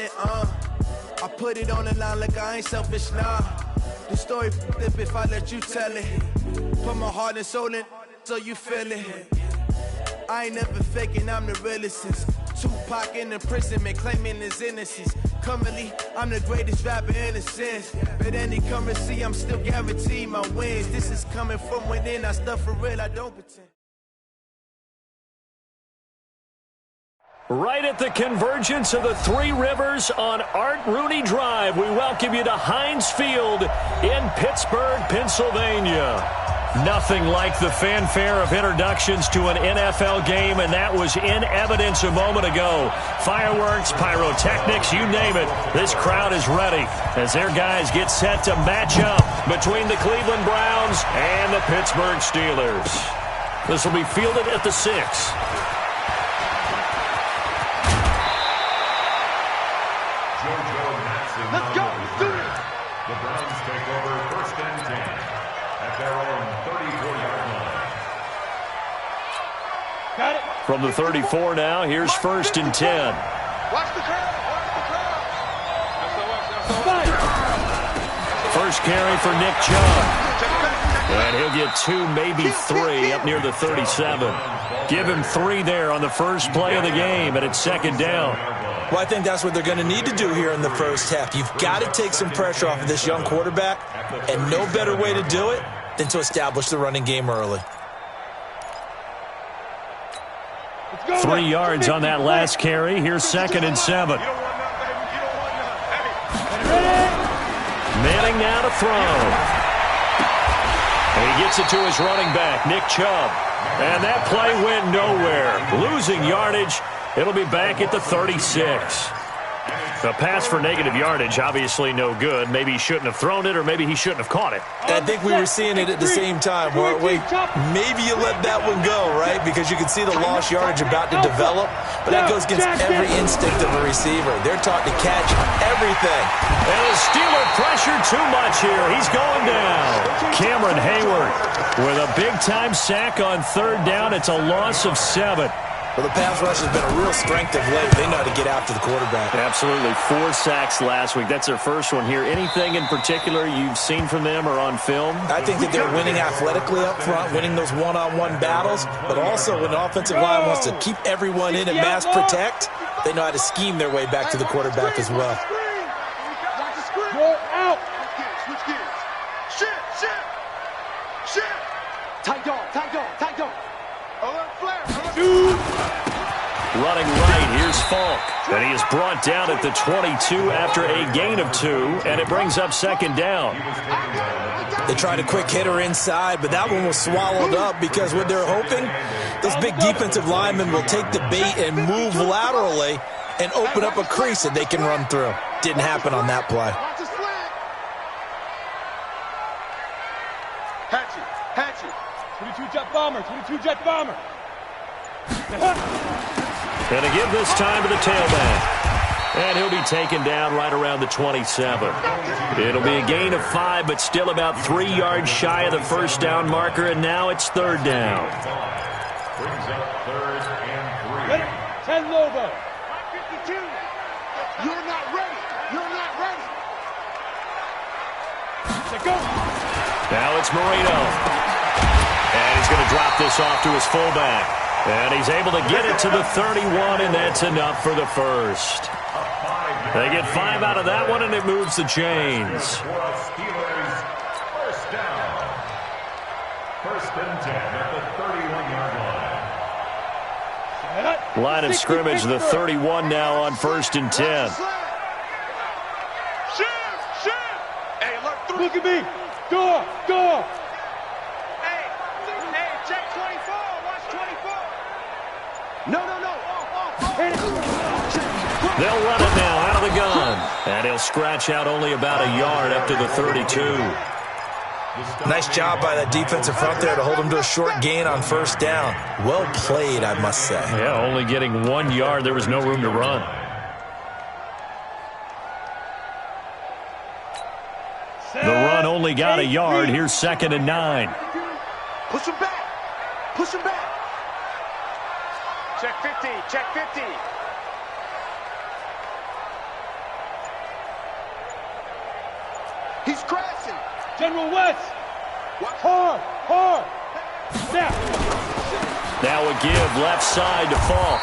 it, I put it on the line like I ain't selfish, nah. The story flip if I let you tell it. Put my heart and soul in so you feel it. I ain't never faking, I'm the realest since Tupac in imprisonment, claiming his innocence. Currently, I'm the greatest rapper in a sense. But any currency, I'm still guaranteed my wins. This is coming from within, I stuff for real, I don't pretend. Right at the convergence of the Three Rivers on Art Rooney Drive, we welcome you to Heinz Field in Pittsburgh, Pennsylvania. Nothing like the fanfare of introductions to an NFL game, and that was in evidence a moment ago. Fireworks, pyrotechnics, you name it. This crowd is ready as their guys get set to match up between the Cleveland Browns and the Pittsburgh Steelers. This will be fielded at the 6. Let's go. Do it. The Browns take over 1st and 10 at their own 34-yard line. Got it. From the 34 now, here's 1st and 10. Watch the crowd. Watch the crowd. First carry for Nick Chubb. And he'll get 2, maybe 3 up near the 37. Give him 3 there on the first play of the game, and it's 2nd down. Well, I think that's what they're going to need to do here in the first half. You've got to take some pressure off of this young quarterback, and no better way to do it than to establish the running game early. 3 yards on that last carry. Here's 2nd and 7. Manning now to throw. And he gets it to his running back, Nick Chubb. And that play went nowhere. Losing yardage. It'll be back at the 36. The pass for negative yardage, obviously no good. Maybe he shouldn't have thrown it, or maybe he shouldn't have caught it. I think we were seeing it at the same time, weren't we? Maybe you let that one go, right? Because you can see the lost yardage about to develop. But that goes against every instinct of a receiver. They're taught to catch everything. And the Steeler pressured too much here. He's going down. Cameron Hayward with a big-time sack on 3rd down. It's a loss of 7. Well, the pass rush has been a real strength of late. They know how to get after the quarterback. Absolutely. 4 sacks last week. That's their first one here. Anything in particular you've seen from them or on film? I think that they're winning athletically up front, winning those one-on-one battles, but also when the offensive line wants to keep everyone in and mass protect, they know how to scheme their way back to the quarterback as well. Go out. Switch gears. Shit. Tight dog. Alert flare. Running right, here's Falk. And he is brought down at the 22 after a gain of 2, and it brings up 2nd down. They tried a quick hitter inside, but that one was swallowed up because what they're hoping, those big defensive linemen will take the bait and move laterally and open up a crease that they can run through. Didn't happen on that play. Hatchet. 22 jet bomber. And to give this time to the tailback. And he'll be taken down right around the 27. It'll be a gain of 5, but still about 3 yards shy of the first down marker, and now it's 3rd down. Brings up 3rd and 3. 10 logo. 52. You're not ready. Go. Now it's Marino. And he's going to drop this off to his fullback. And he's able to get it to the 31, and that's enough for the first. They get 5 out of that one, and it moves the chains. Steelers, 1st down. 1st and 10 at the 31-yard line. Line of scrimmage, the 31 now on 1st and 10. Shift. Hey, look at me. Go. Hey, check 24. Watch 24. No. They'll run it now out of the gun. And he'll scratch out only about a yard up to the 32. Nice job by that defensive front there to hold him to a short gain on 1st down. Well played, I must say. Yeah, only getting 1 yard. There was no room to run. The run only got a yard. Here's 2nd and 9. Push him back. Check 50. He's crashing. General West. Hard, hard. Now a give left side to Falk.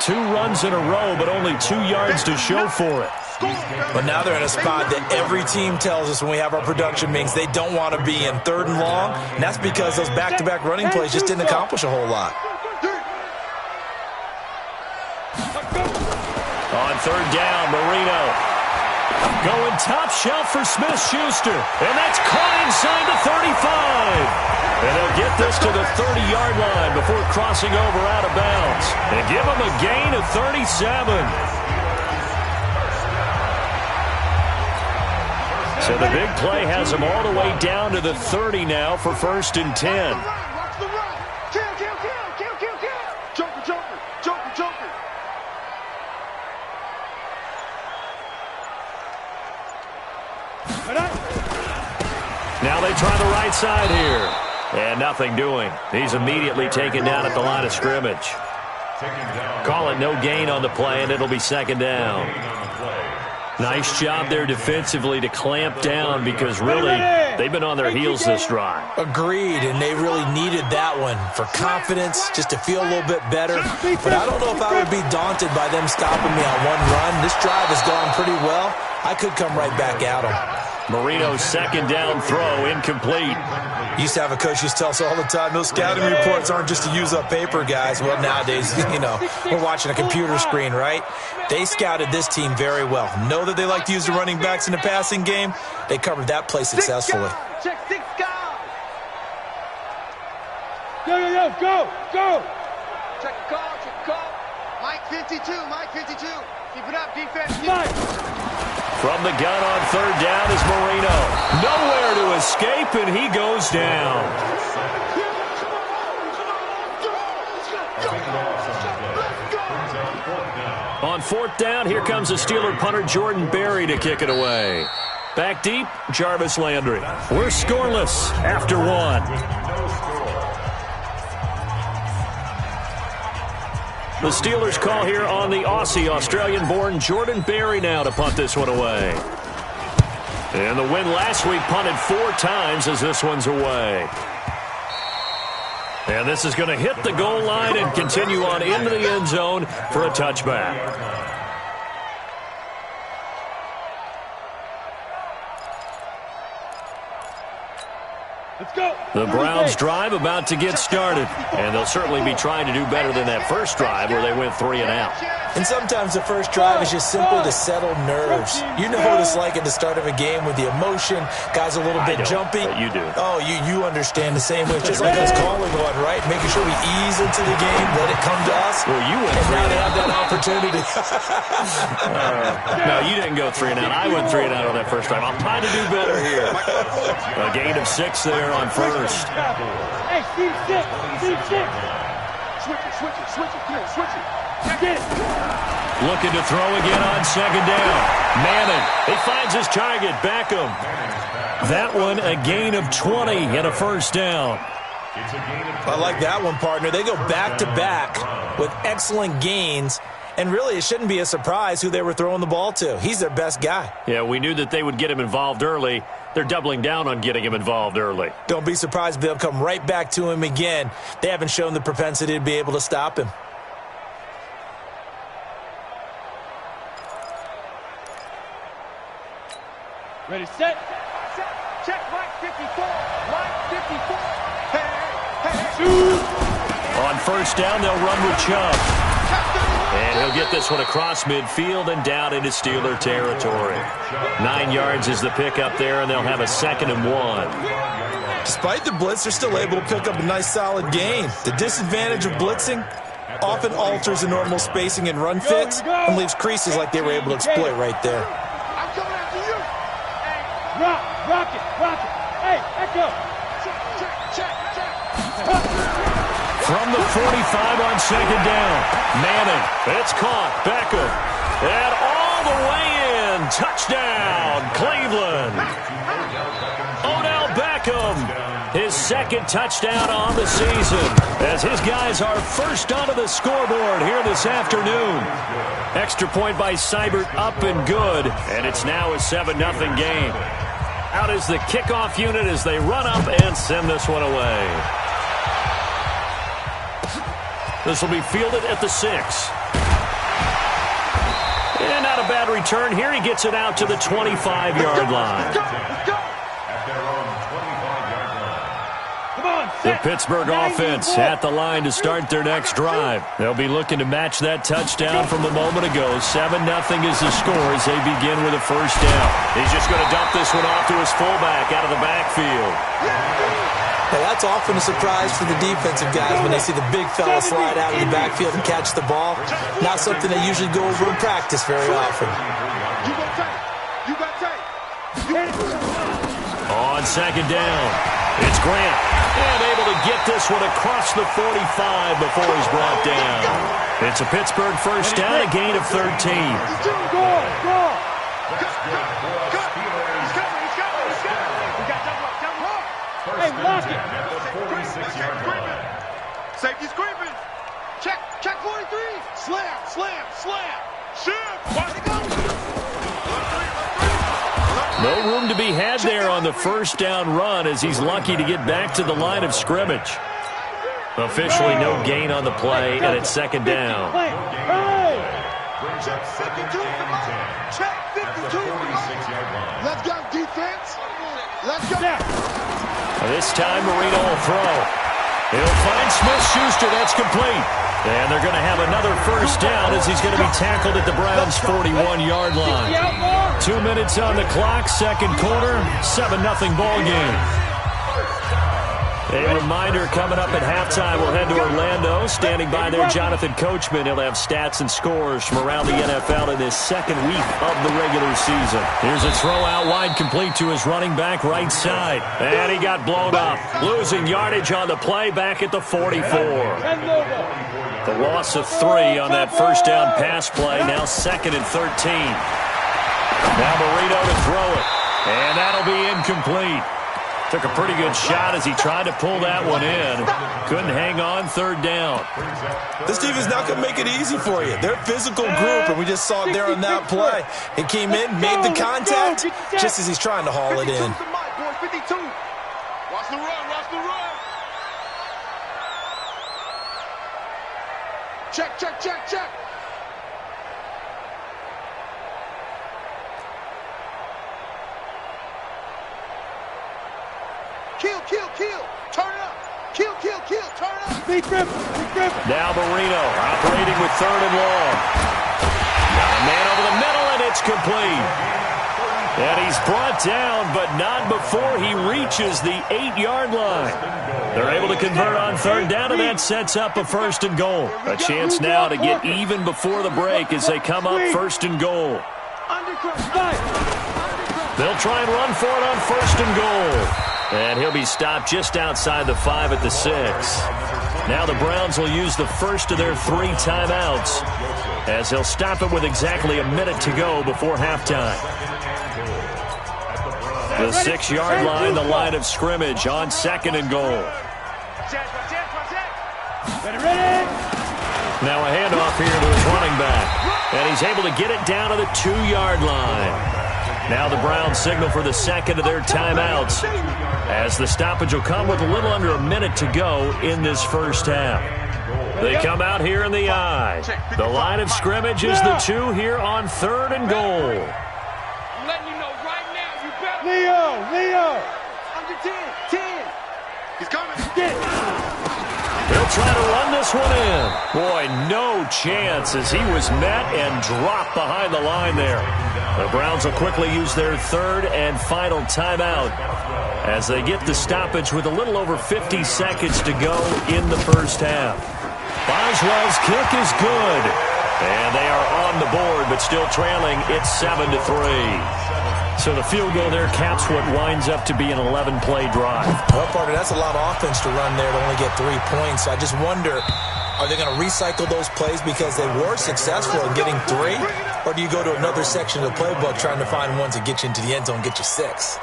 2 runs in a row, but only 2 yards to show for it. But now they're in a spot that every team tells us when we have our production meetings they don't want to be in, 3rd and long, and that's because those back-to-back running plays just didn't accomplish a whole lot. On 3rd down, Marino going top shelf for Smith-Schuster, and that's caught inside the 35. And they'll get this to the 30-yard line before crossing over out of bounds and give them a gain of 37. So the big play has them all the way down to the 30 now for 1st and 10. Watch the run. Kill, kill, kill, kill, kill, kill. Joker, joker, joker, joker. Now they try the right side here. And nothing doing. He's immediately taken down at the line of scrimmage. Call it no gain on the play, and it'll be 2nd down. Nice job there defensively to clamp down because really they've been on their heels this drive. Agreed, and they really needed that one for confidence, just to feel a little bit better. But I don't know if I would be daunted by them stopping me on one run. This drive has gone pretty well. I could come right back at them. Marino's 2nd down throw incomplete. Used to have a coach used to tell us all the time, those scouting reports aren't just to use up paper, guys. Well, nowadays, we're watching a computer screen, right? They scouted this team very well. Know that they like to use the running backs in the passing game. They covered that play successfully. Check 6 guys. Go. Check call. Mike 52, Mike 52. Keep it up, defense. From the gun on 3rd down is Marino. Nowhere to escape, and he goes down. On 4th down, here comes the Steeler punter Jordan Berry to kick it away. Back deep, Jarvis Landry. We're scoreless after 1. The Steelers call here on the Aussie, Australian-born Jordan Berry now to punt this one away. And the win last week punted 4 times as this one's away. And this is going to hit the goal line and continue on into the end zone for a touchback. Let's go. The Browns drive about to get started, and they'll certainly be trying to do better than that first drive where they went 3 and out. And sometimes the first drive is just simply to settle nerves. You know what it's like at the start of a game with the emotion, guys a little bit jumpy. But you do. Oh, you understand the same way. It's just like us calling one, right? Making sure we ease into the game, let it come to us. Well, you went and 3 now and they out. have that opportunity. No, you didn't go 3 and out. I went 3 and out on that first drive. I'm trying to do better here. A gain of 6 there on 1st. Hey, Steve, Steve. Switch it. Come on, switch it. Get it. Looking to throw again on 2nd down. Manning, he finds his target, Beckham. That one a gain of 20 and a 1st down. I like that one, partner. They go back-to-back with excellent gains, and really it shouldn't be a surprise who they were throwing the ball to. He's their best guy. Yeah, we knew that they would get him involved early. They're doubling down on getting him involved early. Don't be surprised if they'll come right back to him again. They haven't shown the propensity to be able to stop him. Ready, set. Check, Mike 54. Hey. Shoot. On 1st down, they'll run with Chubb. And he'll get this one across midfield and down into Steeler territory. 9 yards is the pickup there, and they'll have a 2nd and 1. Despite the blitz, they're still able to pick up a nice solid gain. The disadvantage of blitzing often alters the normal spacing and run fits and leaves creases like they were able to exploit right there. I'm coming after you. Rock it. Hey, echo. Check. From the 45 on 2nd down. Manning, it's caught. Beckham. And all the way in. Touchdown, Cleveland. Odell Beckham, his 2nd touchdown on the season, as his guys are first onto the scoreboard here this afternoon. Extra point by Seibert, up and good, and it's now a 7-0 game. Out is the kickoff unit as they run up and send this one away. This will be fielded at the 6. And not a bad return here. He gets it out to the 25-yard line. The Pittsburgh offense at the line to start their next drive. They'll be looking to match that touchdown from a moment ago. 7-0 is the score as they begin with a first down. He's just going to dump this one off to his fullback out of the backfield. Now, that's often a surprise for the defensive guys when they see the big fella slide out of the backfield and catch the ball. Not something they usually go over in practice very often. On second down, it's Grant. And able to get this one across the 45 before he's brought down. It's a Pittsburgh first down, a gain of 13. Hey, lock it. Safety's creeping. Check 43. Slam. Shoot. No room to be had there on the first down run as he's lucky to get back to the line of scrimmage. Officially no gain on the play, and it's second down. Brings up second and 10. Check 52. Let's go, defense. Let's go. This time Marino will throw. He'll find Smith-Schuster. That's complete. And they're going to have another first down as he's going to be tackled at the Browns' 41-yard line. 2 minutes on the clock, second quarter, 7-0 ball game. A reminder coming up at halftime, we'll head to Orlando. Standing by there, Jonathan Coachman. He'll have stats and scores from around the NFL in this second week of the regular season. Here's a throw out wide, complete to his running back right side. And he got blown up. Losing yardage on the play back at the 44. The loss of 3 on that first down pass play. Now second and 13. Now Marino to throw it. And that'll be incomplete. Took a pretty good shot as he tried to pull that one in. Couldn't hang on, third down. This team is not going to make it easy for you. They're a physical group, and we just saw it there on that play. He came in, made the contact, just as he's trying to haul it in. Watch the run. Check. Kill. Turn it up. Kill. Turn it up. Big grip. Now Marino operating with third and long. Got a man over the middle, and it's complete. And he's brought down, but not before he reaches the 8-yard line. They're able to convert on third down, and that sets up a first and goal. A chance now to get even before the break as they come up first and goal. They'll try and run for it on first and goal. And he'll be stopped just outside the 5 at the 6. Now the Browns will use the first of their 3 timeouts as they'll stop it with exactly a minute to go before halftime. The 6-yard line, the line of scrimmage on second and goal. Now a handoff here to his running back. And he's able to get it down to the 2-yard line. Now the Browns signal for the second of their timeouts as the stoppage will come with a little under a minute to go in this first half. They come out here in the I. The line of scrimmage is the 2 here on third and goal. I'm letting you know right now, you better. Leo. Under 10. He's coming. They'll try to run this one in. Boy, no chance as he was met and dropped behind the line there. The Browns will quickly use their third and final timeout as they get the stoppage with a little over 50 seconds to go in the first half. Boswell's kick is good. And they are on the board, but still trailing. It's 7-3. So the field goal there caps what winds up to be an 11-play drive. Well, partner, that's a lot of offense to run there to only get 3 points. I just wonder, are they going to recycle those plays because they were successful in getting 3? Or do you go to another section of the playbook trying to find ones that get you into the end zone and get you 6?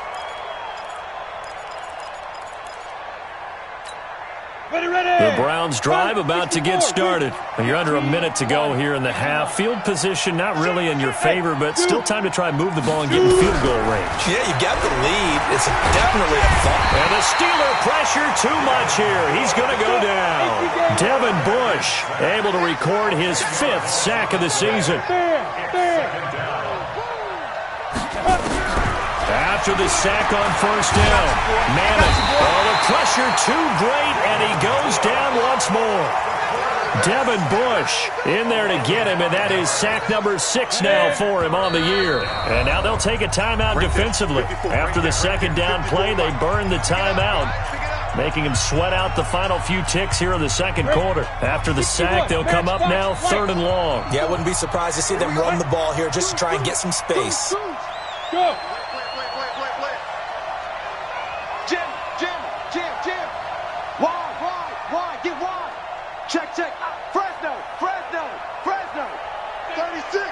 The Browns drive about to get started. You're under a minute to go here in the half. Field position not really in your favor, but still time to try and move the ball and get in field goal range. Yeah, you got the lead. It's definitely a thought. And the Steeler pressure too much here. He's going to go down. Devin Bush able to record his 5th sack of the season. After the sack on first down, Manning, the pressure too great, and he goes down once more. Devin Bush in there to get him, and that is sack number 6 now for him on the year. And now they'll take a timeout defensively. After the second down play, they burn the timeout, making him sweat out the final few ticks here in the second quarter. After the sack, they'll come up now 3rd and long. Yeah, I wouldn't be surprised to see them run the ball here just to try and get some space. Go. Wide, get wide. Check. Fresno. 36.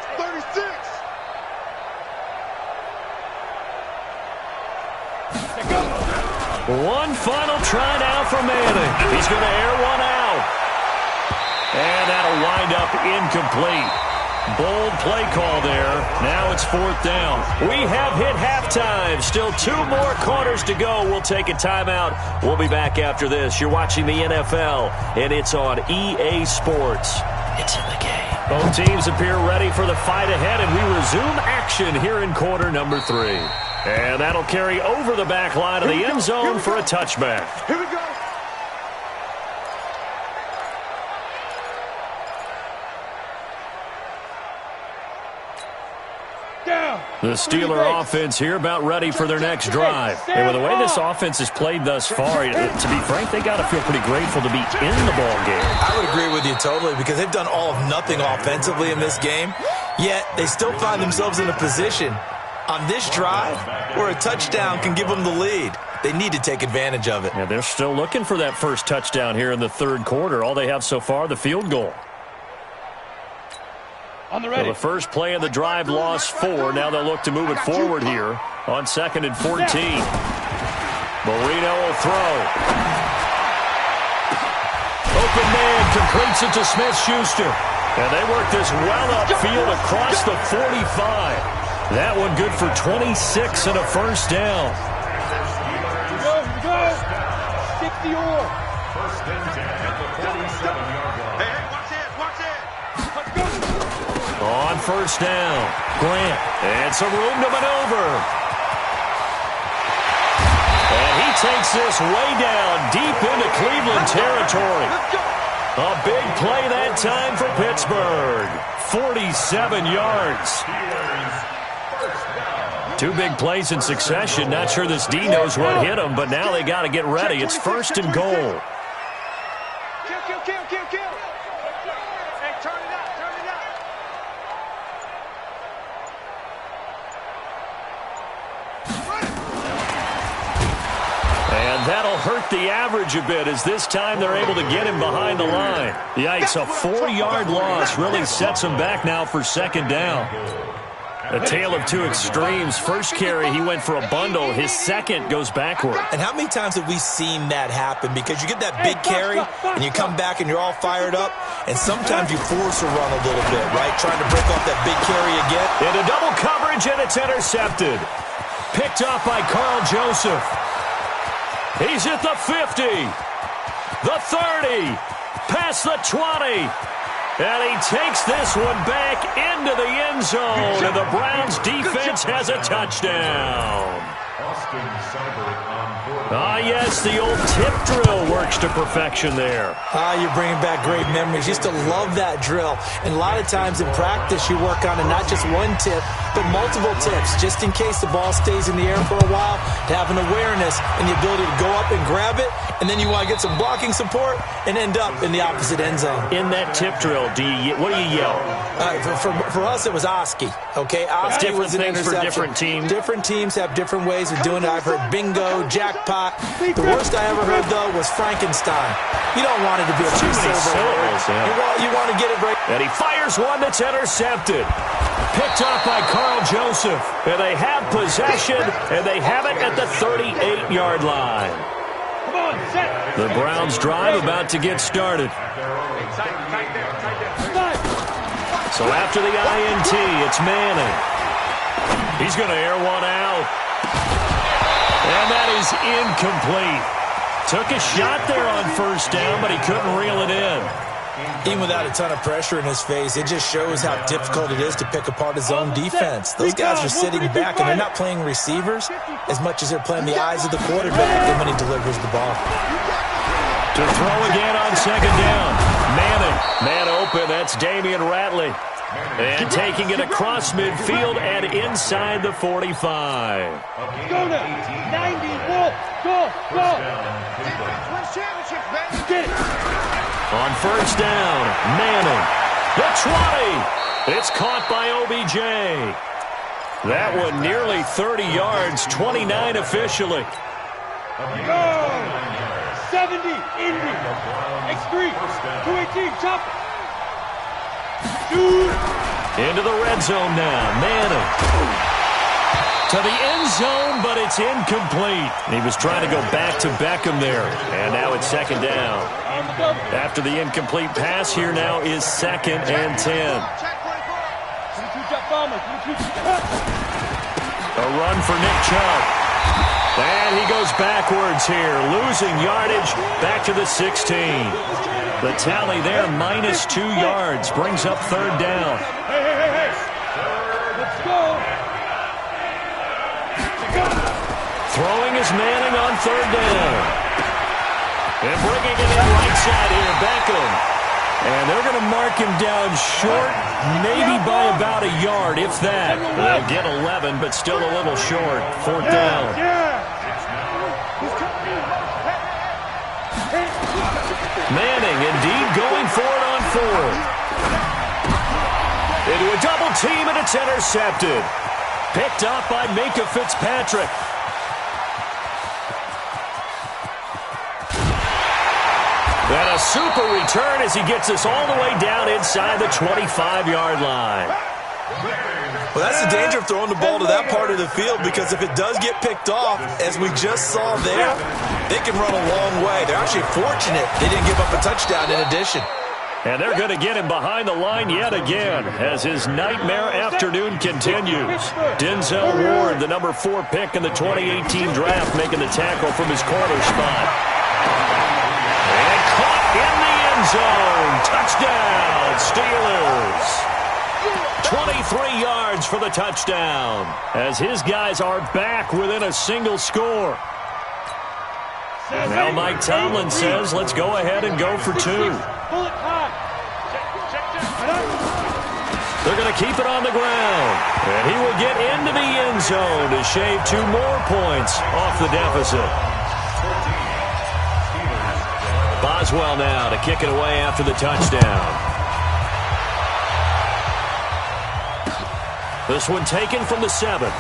One final try now for Manning. He's going to air one out. And that'll wind up incomplete. Bold play call there. Now it's 4th down. We have hit halftime. Still 2 more quarters to go. We'll take a timeout. We'll be back after this. You're watching the NFL, and it's on EA Sports. It's in the game. Both teams appear ready for the fight ahead, and we resume action here in quarter number 3. And that'll carry over the back line of the end zone for a touchback. Here we go. The Steeler offense here about ready for their next drive. And with the way this offense has played thus far, to be frank, they got to feel pretty grateful to be in the ball game. I would agree with you totally because they've done all of nothing offensively in this game, yet they still find themselves in a position on this drive where a touchdown can give them the lead. They need to take advantage of it. Yeah, they're still looking for that first touchdown here in the 3rd quarter. All they have so far, the field goal. On the ready. Well, the first play of the drive lost 4. Now they'll look to move it forward here on 2nd and 14. Marino will throw. Open man completes it to Smith-Schuster. And they work this well upfield across the 45. That one good for 26 and a first down. Here we go. 60 or. First and 10 at the 47-yard line. Hey, watch it. Let's go. On first down, Grant, and some room to maneuver. And he takes this way down deep into Cleveland territory. A big play that time for Pittsburgh. 47 yards. 2 big plays in succession. Not sure this D knows what hit him, but now they got to get ready. It's 1st and goal. Kill. Hey, turn it up. And that'll hurt the average a bit as this time they're able to get him behind the line. Yikes, a 4-yard loss really sets him back now for 2nd down. A tale of 2 extremes. First carry, he went for a bundle. His second goes backward. And how many times have we seen that happen? Because you get that big carry, and you come back and you're all fired up, and sometimes you force a run a little bit, right? Trying to break off that big carry again. Into double coverage, and it's intercepted. Picked up by Carl Joseph. He's at the 50, the 30, past the 20. And he takes this one back into the end zone, and the Browns defense has a touchdown. Yes, the old tip drill works to perfection there. You're bringing back great memories. Used to love that drill. And a lot of times in practice, you work on it, not just one tip, but multiple tips, just in case the ball stays in the air for a while, to have an awareness and the ability to go up and grab it, and then you want to get some blocking support and end up in the opposite end zone. In that tip drill, what do you yell? For us, it was Oski. Okay, Oski was an interception. For different teams. Different teams have different ways of doing it. I've heard bingo, jackpot. The worst I ever heard, though, was Frankenstein. You don't want it to be a too many syllables. You want to get it right. And he fires one that's intercepted. Picked up by Carl Joseph. And they have possession, and they have it at the 38-yard line. The Browns drive about to get started. So after the INT, it's Manning. He's going to air one out. And that is incomplete. Took a shot there on first down, but he couldn't reel it in. Even without a ton of pressure in his face, it just shows how difficult it is to pick apart his own defense. Those guys are sitting back, and they're not playing receivers as much as they're playing the eyes of the quarterback when he delivers the ball. To throw again on second down. Manning, man open, that's Damian Ratley. And taking it across midfield and inside the 45. Go now. 90, Wolf. Go. Get it. On first down, Manning. The 20. It's caught by OBJ. That one nearly 30 yards, 29 officially. Go. 70, Indy. X3. 218, chop. Into the red zone now. Manning. To the end zone, but it's incomplete. He was trying to go back to Beckham there. And now it's second down. After the incomplete pass, here now is 2nd and 10. A run for Nick Chubb. And he goes backwards here, losing yardage back to the 16. The tally there, -2 yards, brings up third down. Hey. Let's go. Throwing is Manning on third down. And bringing it in right side here, Beckham. And they're going to mark him down short, maybe by about a yard, if that. They'll get 11, but still a little short. Fourth down. Manning indeed going for it on fourth. Into a double team, and it's intercepted. Picked up by Minkah Fitzpatrick. And a super return as he gets us all the way down inside the 25-yard line. Well, that's the danger of throwing the ball to that part of the field, because if it does get picked off, as we just saw there, they can run a long way. They're actually fortunate they didn't give up a touchdown in addition. And they're going to get him behind the line yet again as his nightmare afternoon continues. Denzel Ward, the number 4 pick in the 2018 draft, making the tackle from his corner spot. And caught in the end zone. Touchdown, Steelers. 23 yards for the touchdown as his guys are back within a single score. Now Mike Tomlin says, let's go ahead and go for 2. They're going to keep it on the ground. And he will get into the end zone to shave 2 more points off the deficit. Boswell now to kick it away after the touchdown. This one taken from the 7.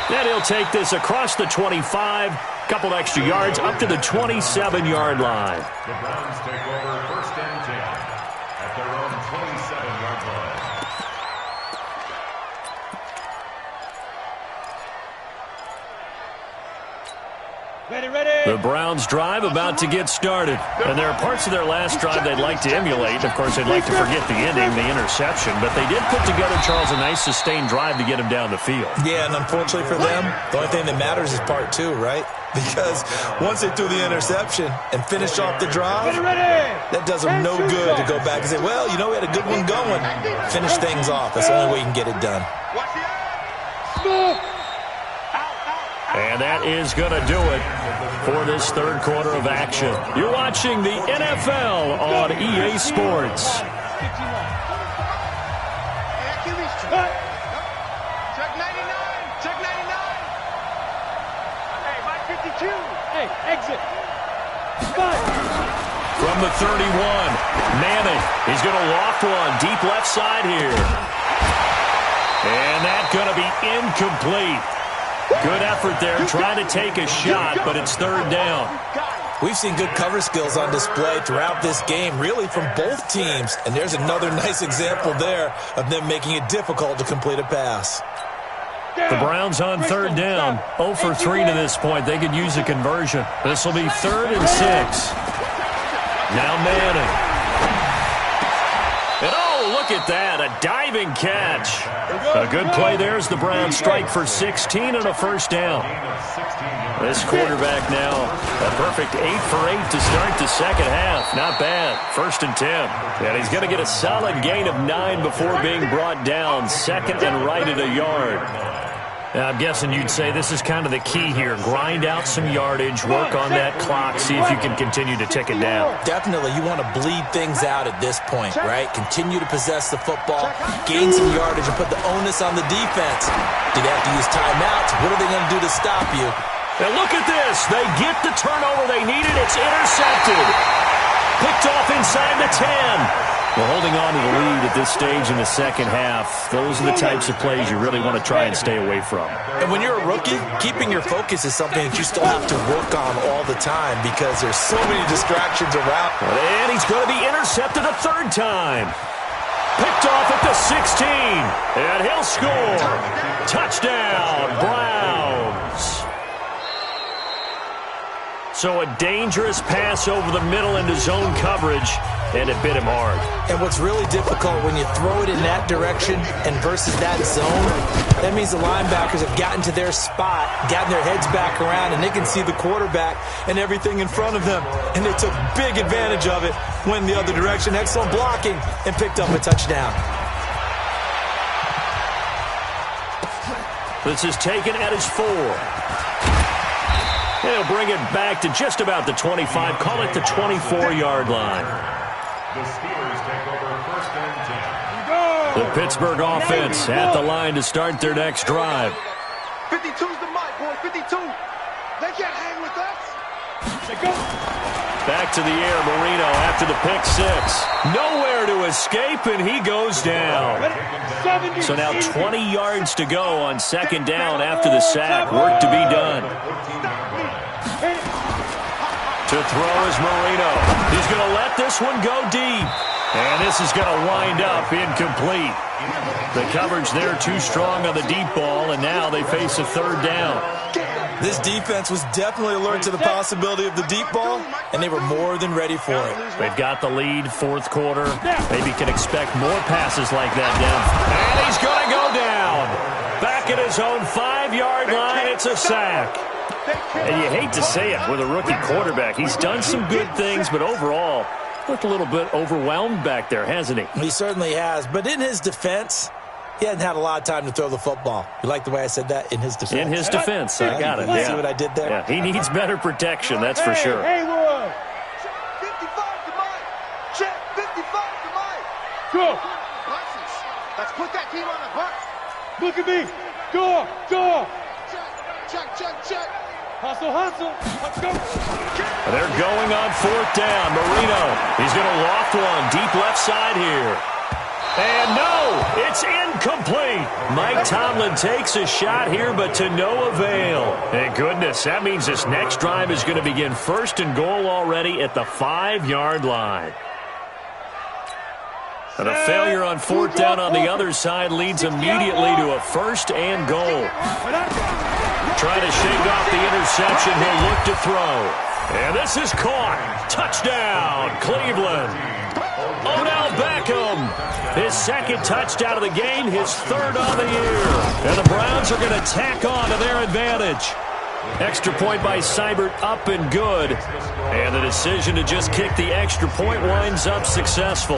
And he'll take this across the 25. Couple extra yards up to the 27-yard line. The Browns take over 1st and 10 at their own 27-yard line. Ready. The Browns drive about to get started. And there are parts of their last drive they'd like to emulate. Of course, they'd like to forget the ending, the interception. But they did put together, Charles, a nice sustained drive to get him down the field. Yeah, and unfortunately for them, the only thing that matters is part 2, right? Because once they threw the interception and finished off the drive, that does them no good to go back and say, well, you know, we had a good one going. Finish things off. That's the only way you can get it done. And that is going to do it for this third quarter of action. You're watching the NFL on EA Sports. Check 99. Check 99. Hey, Mike 52. Hey, exit. From the 31, Manning. He's going to loft one deep left side here. And that's going to be incomplete. Good effort there, trying to take a shot, but it's third down. We've seen good cover skills on display throughout this game, really from both teams. And there's another nice example there of them making it difficult to complete a pass. The Browns on third down. 0 for 3 to this point. They could use a conversion. This will be 3rd and 6. Now Manning. And oh, look at that. A diving catch. A good play there as the Browns strike for 16 and a first down. This quarterback now, a perfect 8 for 8 to start the second half. Not bad. 1st and 10. And he's going to get a solid gain of 9 before being brought down. 2nd and right at a yard. Now, I'm guessing you'd say this is kind of the key here. Grind out some yardage, work on that clock, see if you can continue to tick it down. Definitely. You want to bleed things out at this point, right? Continue to possess the football, gain some yardage, and put the onus on the defense. Do they have to use timeouts? What are they going to do to stop you? And look at this. They get the turnover they needed. It's intercepted. Picked off inside the 10. Well, holding on to the lead at this stage in the second half, those are the types of plays you really want to try and stay away from. And when you're a rookie, keeping your focus is something that you still have to work on all the time because there's so many distractions around. And he's going to be intercepted a 3rd time. Picked off at the 16. And he'll score. Touchdown, Browns. So a dangerous pass over the middle into zone coverage, and it bit him hard. And what's really difficult when you throw it in that direction and versus that zone, that means the linebackers have gotten to their spot, gotten their heads back around, and they can see the quarterback and everything in front of them. And they took big advantage of it, went the other direction, excellent blocking, and picked up a touchdown. This is taken at his 4. He'll bring it back to just about the 25. Call it the 24-yard line. The Steelers take over 1st and 10. The Pittsburgh offense at the line to start their next drive. 52's the mic, boy. 52. They can't hang with us. They go. Back to the air, Marino after the pick 6. Nowhere to escape, and he goes down. So now 20 yards to go on 2nd down after the sack. Work to be done. To throw is Marino. He's going to let this one go deep. And this is going to wind up incomplete. The coverage there too strong on the deep ball, and now they face a 3rd down. This defense was definitely alert to the possibility of the deep ball, and they were more than ready for it. They've got the lead, 4th quarter. Maybe can expect more passes like that down. And he's going to go down. Back at his own 5-yard line, it's a sack. And you hate to say it with a rookie quarterback. He's done some good things, but overall, looked a little bit overwhelmed back there, hasn't he? He certainly has. But in his defense, he hadn't had a lot of time to throw the football. You like the way I said that? In his defense. In his defense. I got it. You see what I did there? Yeah, he needs better protection, that's for sure. Hey, boy. Check 55 to Mike. Check 55 to Mike. Go. Let's put that team on the bus. Look at me. Go. Check. Hustle. Let's go. They're going on 4th down. Marino, he's going to loft one deep left side here. And no, it's incomplete. Mike Tomlin takes a shot here, but to no avail. Thank goodness, that means this next drive is going to begin 1st and goal already at the 5-yard line. And a failure on 4th down on the other side leads immediately to a 1st and goal. Trying to shake off the interception. He'll look to throw. And this is caught. Touchdown, Cleveland. Odell Beckham. His 2nd touchdown of the game, his 3rd on the year. And the Browns are going to tack on to their advantage. Extra point by Seibert, up and good. And the decision to just kick the extra point winds up successful.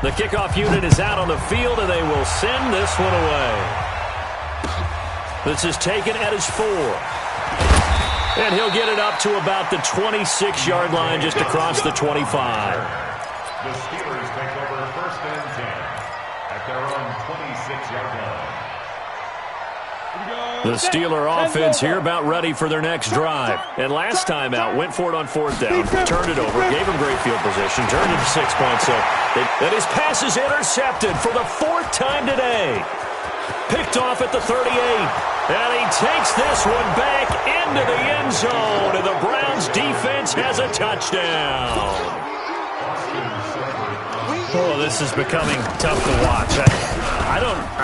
The kickoff unit is out on the field, and they will send this one away. This is taken at his 4. And he'll get it up to about the 26-yard line, just across the 25. The Steelers take over 1st and 10 at their own 26-yard line. The Steeler offense here about ready for their next drive. And last time out, went for it on 4th down, turned it over, gave him great field position, turned it to 6 points. So that his pass is intercepted for the 4th time today. Picked off at the 38. And he takes this one back into the end zone. And the Browns defense has a touchdown. Oh, this is becoming tough to watch. I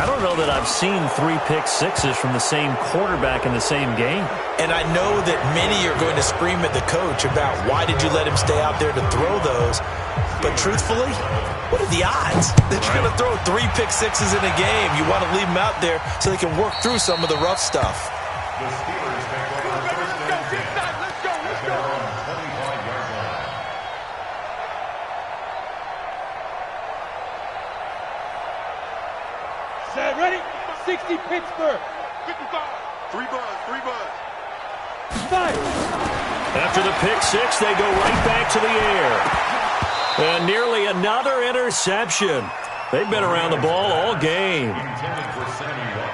don't know that I've seen 3 pick sixes from the same quarterback in the same game. And I know that many are going to scream at the coach about why did you let him stay out there to throw those. But truthfully, what are the odds that you're going to throw 3 pick sixes in a game? You want to leave them out there so they can work through some of the rough stuff. The Steelers take over first and 10 at their own 25-yard line. Set, ready? 60 Pittsburgh. 55. 3 buzz. Five. After the pick six, they go right back to the air. And nearly another interception. They've been around the ball all game.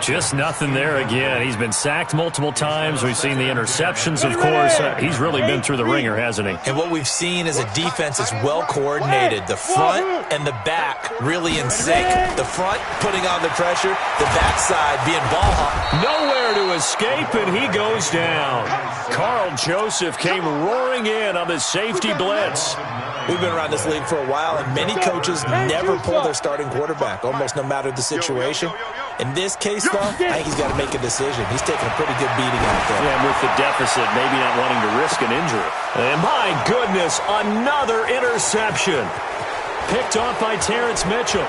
Just nothing there again. He's been sacked multiple times. We've seen the interceptions, of course. He's really been through the ringer, hasn't he? And what we've seen is a defense that's well coordinated. The front and the back really in sync. The front putting on the pressure, the backside being ball hawk. Nowhere to escape, and he goes down. Carl Joseph came roaring in on the safety blitz. We've been around this league for a while, and many coaches never pull their starting quarterback, almost no matter the situation. In this case, though, I think he's got to make a decision. He's taking a pretty good beating out there. Yeah, with the deficit, maybe not wanting to risk an injury. And my goodness, another interception. Picked off by Terrence Mitchell.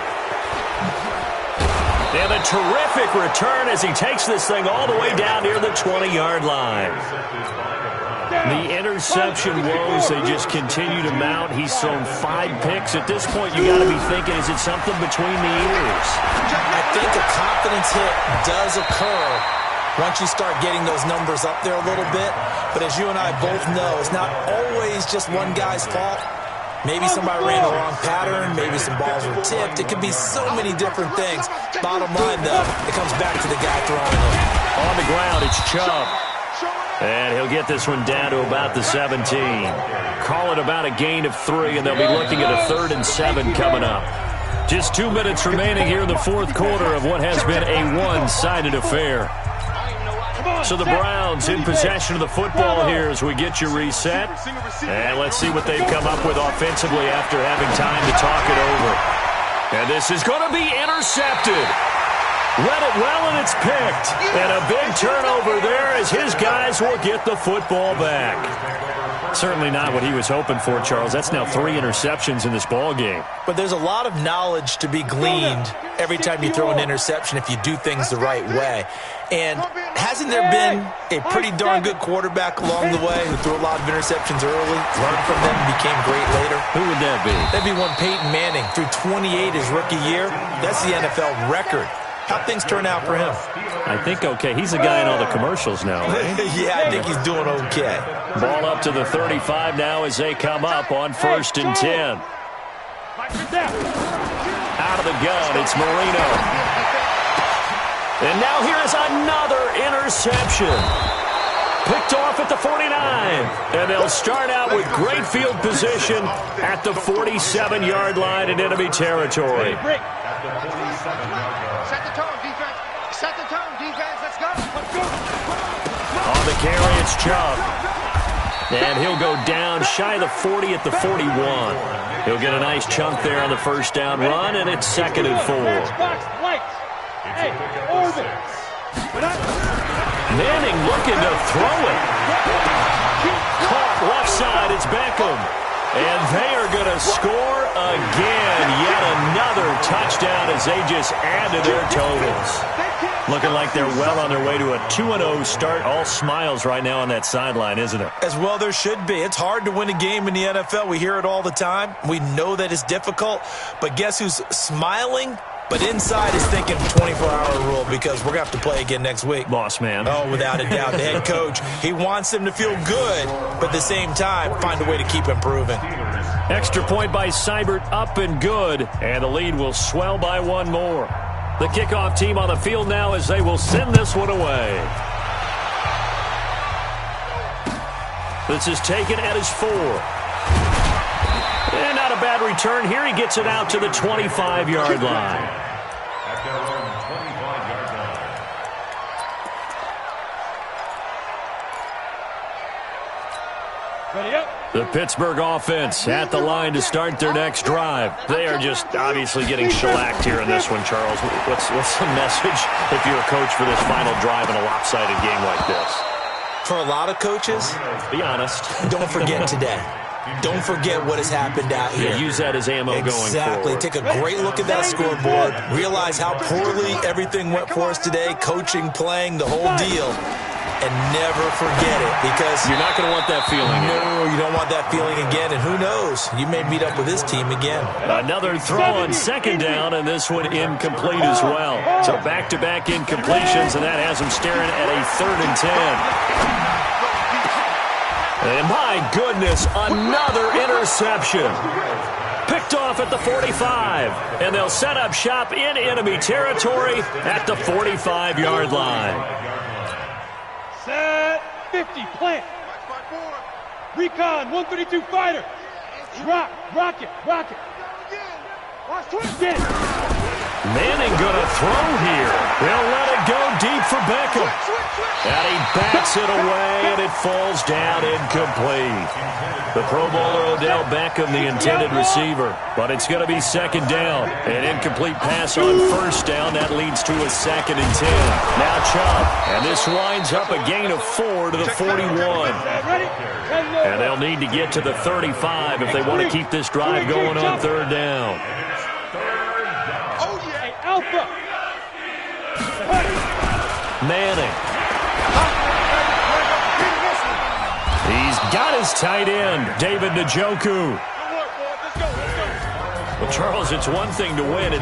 And a terrific return as he takes this thing all the way down near the 20-yard line. The interception woes, they just continue to mount. He's thrown 5 picks. At this point, you got to be thinking, is it something between the ears? I think a confidence hit does occur once you start getting those numbers up there a little bit. But as you and I both know, it's not always just one guy's fault. Maybe somebody ran the wrong pattern. Maybe some balls were tipped. It could be so many different things. Bottom line, though, it comes back to the guy throwing them. On the ground, it's Chubb. And he'll get this one down to about the 17. Call it about a gain of 3, and they'll be looking at a 3rd and 7 coming up. Just 2 minutes remaining here in the fourth quarter of what has been a one-sided affair. So the Browns in possession of the football here as we get you reset. And let's see what they've come up with offensively after having time to talk it over. And this is going to be intercepted. Read it well, and it's picked. And a big turnover there as his guys will get the football back. Certainly not what he was hoping for, Charles. That's now 3 interceptions in this ball game. But there's a lot of knowledge to be gleaned every time you throw an interception if you do things the right way. And hasn't there been a pretty darn good quarterback along the way who threw a lot of interceptions early, learned from them, and became great later? Who would that be? That'd be one Peyton Manning. Threw 28 his rookie year. That's the NFL record. How'd things turn out for him? I think okay. He's a guy in all the commercials now, right? Yeah, I think he's doing okay. Ball up to the 35 now as they come up on 1st and 10. Out of the gun, it's Marino. And now here is another interception. Picked off at the 49. And they'll start out with great field position at the 47-yard line in enemy territory. Set the tone, defense. Set the tone, defense. Let's go. Let's go. On the carry, it's Chubb. And he'll go down shy of the 40 at the 41. He'll get a nice chunk there on the first down run, and it's 2nd and 4. Manning looking to throw it. Caught left side, it's Beckham. And they are going to score again. Yet another touchdown as they just add to their totals. Looking like they're well on their way to a 2-0 start. All smiles right now on that sideline, isn't it? As well there should be. It's hard to win a game in the NFL. We hear it all the time. We know that it's difficult. But guess who's smiling? But inside is thinking 24-hour rule because we're going to have to play again next week. Boss man. Oh, without a doubt. The head coach, he wants them to feel good, but at the same time, find a way to keep improving. Extra point by Seibert, up and good. And the lead will swell by 1 more. The kickoff team on the field now as they will send this one away. This is taken at his 4. And not a bad return here. He gets it out to the 25-yard line. At their own 25-yard line. Ready up. The Pittsburgh offense at the line to start their next drive. They are just obviously getting shellacked here in this one, Charles. What's the message if you're a coach for this final drive in a lopsided game like this? For a lot of coaches, be honest. Don't forget today. Don't forget what has happened out here. Yeah, use that as ammo going forward. Exactly. Take a great look at that scoreboard. Realize how poorly everything went for us today. Coaching, playing, the whole deal. And never forget it, because you're not going to want that feeling again. No, you don't want that feeling again. And who knows? You may meet up with this team again. Another throw on second down, and this one incomplete as well. So back-to-back incompletions, and that has them staring at a 3rd and 10. And my goodness, another interception. Picked off at the 45, and they'll set up shop in enemy territory at the 45-yard line. Set 50, plant. Recon, 132 fighter. Rocket. Get it. Manning gonna throw here. They'll let it go deep for Beckham. And he backs it away, and it falls down incomplete. The Pro Bowler Odell Beckham, the intended receiver. But it's going to be second down. An incomplete pass on first down. That leads to a 2nd and 10. Now Chubb. And this winds up a gain of 4 to the 41. And they'll need to get to the 35 if they want to keep this drive going on 3rd down. Alpha. Manning. He's got his tight end, David Njoku. Well, Charles, it's one thing to win.